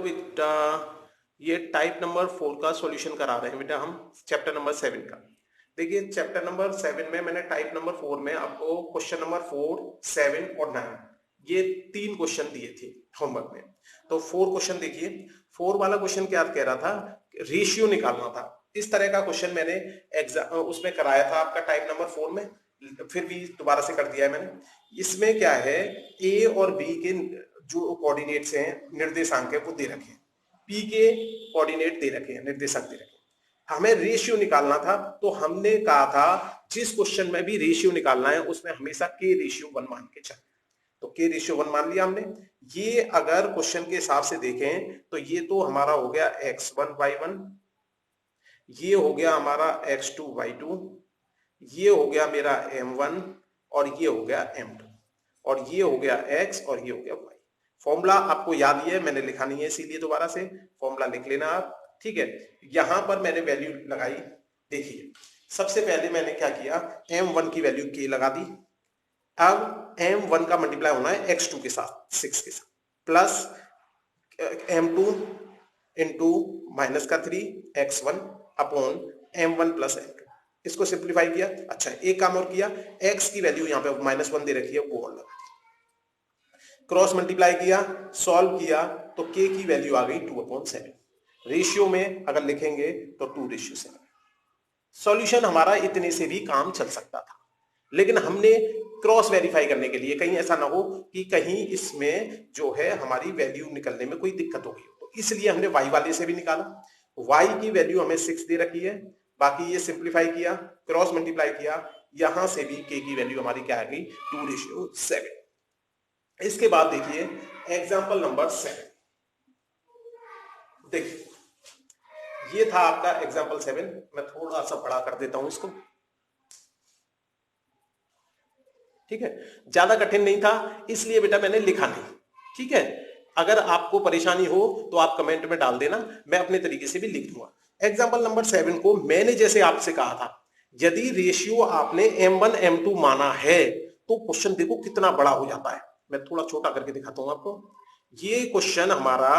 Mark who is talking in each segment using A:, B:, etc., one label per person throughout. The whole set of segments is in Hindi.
A: बेटा ये टाइप नंबर 4 का सॉल्यूशन करा रहे हैं बेटा हम चैप्टर नंबर 7 का। देखिए चैप्टर नंबर 7 में मैंने टाइप नंबर 4 में आपको क्वेश्चन नंबर 4, 7 और 9 ये 3 क्वेश्चन दिए थे होमवर्क में। तो 4 क्वेश्चन देखिए, 4 वाला क्वेश्चन क्या कह रहा था, रेशियो निकालना था। इस तरह का क्वेश्चन मैंने एग्जाम उसमें कराया था आपका टाइप नंबर 4 में, फिर भी दोबारा से कर दिया है मैंने। इसमें क्या है, ए और बी के जो कोऑर्डिनेट्स हैं, निर्देशांक है वो दे रखे हैं, पी के कोऑर्डिनेट दे रखे हैं, निर्देशांक दे रखे हैं। हमें रेशियो निकालना था, तो हमने कहा था जिस क्वेश्चन में भी रेशियो निकालना है उसमें हमेशा के रेशियो 1 मान के चले। तो के रेशियो 1 मान लिया हमने। ये अगर क्वेश्चन के हिसाब से देखें तो ये तो हमारा हो गया x1y1, ये हो गया हमारा x2y2, ये हो गया मेरा m1 और ये हो गया m2, और ये हो गया x और ये हो गया y। फॉर्मूला आपको याद ही है, मैंने लिखा नहीं है इसीलिए दोबारा से फॉर्मूला लिख लेना आप, ठीक है। यहां पर मैंने वैल्यू लगाई, देखिए सबसे पहले मैंने क्या किया, m1 की वैल्यू k लगा दी। अब m1 का मल्टीप्लाई होना है x2 के साथ, 6 के साथ, प्लस m2 इंटू माइनस का 3 x1 upon m1 plus m2। इसको सिंप्लीफाई किया। अच्छा एक काम और किया, x की वैल्यू यहाँ पे -1 दे रखी है, वो और लगा दी। क्रॉस मल्टीप्लाई किया, सॉल्व किया तो k की वैल्यू आ गई 2/7। रेशियो में अगर लिखेंगे तो 2:7। सॉल्यूशन हमारा इतने से भी काम चल सकता था, लेकिन हमने क्रॉस वेरीफाई करने के लिए कहीं ऐसा ना हो कि कहीं इसमें जो है हमारी वैल्यू निकलने में कोई दिक्कत हो गई, तो इसलिए हमने y वाले से भी निकाला। y की वैल्यू हमें 6 दे रखी है, बाकी ये सिंप्लीफाई किया, क्रॉस मल्टीप्लाई किया, यहां से भी k की वैल्यू हमारी क्या आ गई, 2:7। इसके बाद देखिए एग्जाम्पल नंबर 7। देखिए ये था आपका एग्जाम्पल 7। मैं थोड़ा सा बड़ा कर देता हूं इसको, ठीक है। ज्यादा कठिन नहीं था इसलिए बेटा मैंने लिखा नहीं, ठीक है। अगर आपको परेशानी हो तो आप कमेंट में डाल देना, मैं अपने तरीके से भी लिख दूंगा। एग्जाम्पल नंबर 7 को मैंने जैसे आपसे कहा था, यदि रेशियो आपने m1 m2 माना है तो क्वेश्चन देखो कितना बड़ा हो जाता है। मैं थोड़ा छोटा करके दिखाता हूं आपको। ये क्वेश्चन हमारा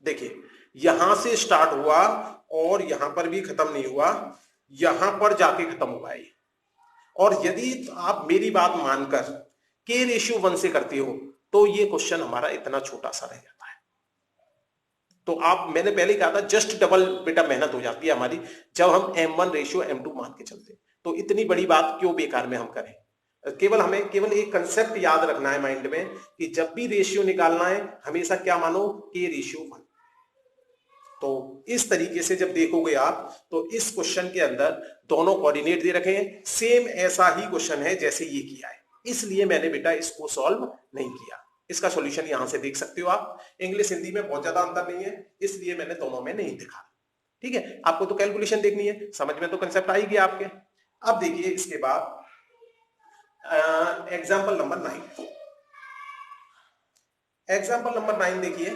A: देखिए यहां से स्टार्ट हुआ और यहां पर भी खत्म नहीं हुआ, यहां पर जाके खत्म हुआ है। और यदि आप मेरी बात मानकर के रेशियो 1 से करते हो तो ये क्वेश्चन हमारा इतना छोटा सा रह जाता है। तो आप, मैंने पहले कहा था जस्ट डबल बेटा मेहनत हो जाती है हमारी जब हम m1 रेशियो m2 मान के चलते हैं। तो इतनी बड़ी बात क्यों बेकार में हम करें। हमें केवल एक कंसेप्ट याद रखना है माइंड में कि जब भी रेशियो निकालना है हमेशा क्या मानो, के रेशियो 1। तो इस तरीके से जब देखोगे आप तो इस क्वेश्चन के अंदर दोनों कोऑर्डिनेट दे रखे हैं, सेम ऐसा ही क्वेश्चन है जैसे ये किया है, इसलिए मैंने बेटा इसको सॉल्व नहीं किया। इसका सॉल्यूशन यहां से देख सकते हो आप। इंग्लिश हिंदी में बहुत ज्यादा अंतर नहीं है, इसलिए मैंने दोनों में नहीं दिखा, ठीक है। आपको तो कैलकुलेशन देखनी है, समझ में तो कंसेप्ट आएगी आपके। अब देखिए इसके बाद एग्जाम्पल नंबर 9। एग्जाम्पल नंबर 9 देखिए,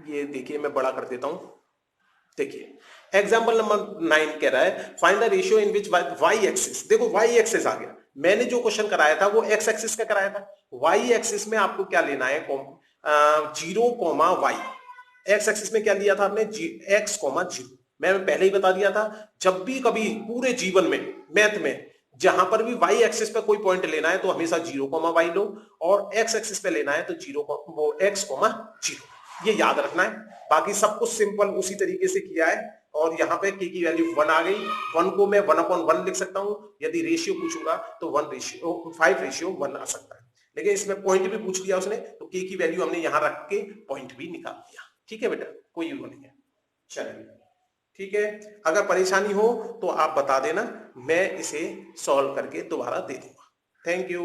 A: ये देखिए मैं बड़ा कर देता हूं। देखिए एग्जाम्पल नंबर 9 कह रहा है find the ratio in which Y axis. देखो वाई एक्सिस आ गया, मैंने जो क्वेश्चन कराया था वो एक्स एक्सिस का कराया था। वाई एक्सिस में आपको क्या लेना है, 0, y। एक्स एक्सिस में क्या लिया था आपने, x, 0। मैं पहले ही बता दिया था, जब भी कभी पूरे जीवन में मैथ में जहां पर भी वाई एक्सिस पे कोई पॉइंट लेना है तो हमेशा 0, y लो, और एक्स एक्सिस पे लेना है तो x, 0। ये याद रखना है। बाकी सब कुछ सिंपल उसी तरीके से किया है। और यहाँ पे k की वैल्यू 1 आ गई, 1 को मैं 1/1 लिख सकता हूं। यदि रेशियो पूछूंगा तो 5:1 आ सकता है, लेकिन इसमें पॉइंट भी पूछ लिया उसने तो k की वैल्यू हमने यहां रख के पॉइंट भी निकाल दिया, ठीक है बेटा, कोई वो नहीं है। चलिए ठीक है, अगर परेशानी हो तो आप बता देना, मैं इसे सॉल्व करके दोबारा दे दूंगा। Thank you.